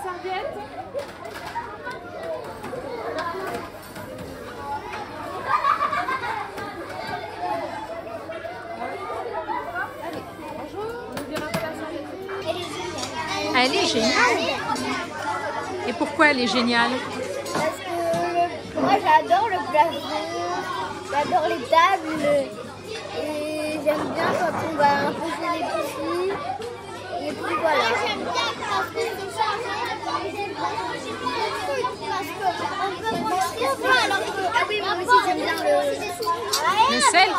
serviette. Allez, bonjour. On nous dira pas la serviette. Elle est géniale. Et pourquoi elle est géniale? Parce que moi j'adore le plafond, j'adore les tables et j'aime bien quand on va imposer les petits. Et puis voilà. J'aime bien parce que c'est ah oui, moi aussi j'aime bien Le self.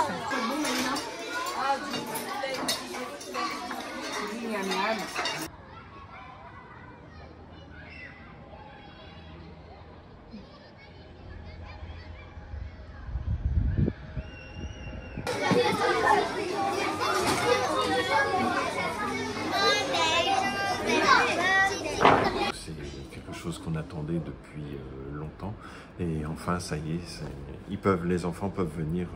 C'est quelque chose qu'on attendait depuis longtemps et enfin ça y est, les enfants peuvent venir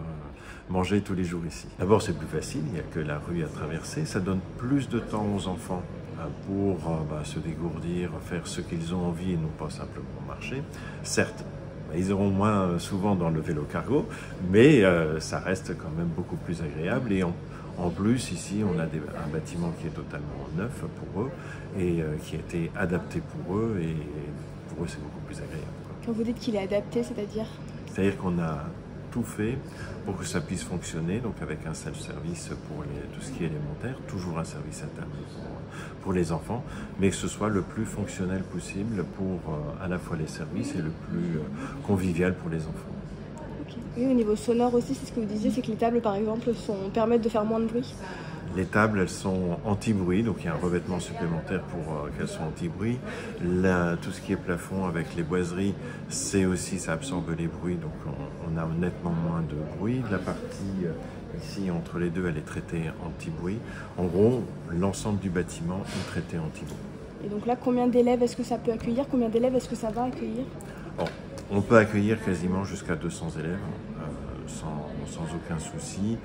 manger tous les jours ici. D'abord c'est plus facile, il n'y a que la rue à traverser, ça donne plus de temps aux enfants pour se dégourdir, faire ce qu'ils ont envie et non pas simplement marcher. Certes, ils auront moins souvent dans le vélo cargo, mais ça reste quand même beaucoup plus agréable et en plus, ici, on a un bâtiment qui est totalement neuf pour eux et qui a été adapté pour eux et pour eux, c'est beaucoup plus agréable. Quand vous dites qu'il est adapté, c'est-à-dire? C'est-à-dire qu'on a tout fait pour que ça puisse fonctionner, donc avec un self-service pour tout ce qui est élémentaire, toujours un service à table pour les enfants, mais que ce soit le plus fonctionnel possible pour à la fois les services et le plus convivial pour les enfants. Okay. Oui, au niveau sonore aussi, c'est ce que vous disiez, c'est que les tables, par exemple, permettent de faire moins de bruit. Les tables, elles sont anti-bruit, donc il y a un revêtement supplémentaire pour qu'elles soient anti-bruit. Tout ce qui est plafond avec les boiseries, ça absorbe les bruits, donc on a nettement moins de bruit. La partie ici, entre les deux, elle est traitée anti-bruit. En gros, l'ensemble du bâtiment est traité anti-bruit. Et donc là, combien d'élèves est-ce que ça peut accueillir? Combien d'élèves est-ce que ça va accueillir? Bon, on peut accueillir quasiment jusqu'à 200 élèves, sans aucun souci.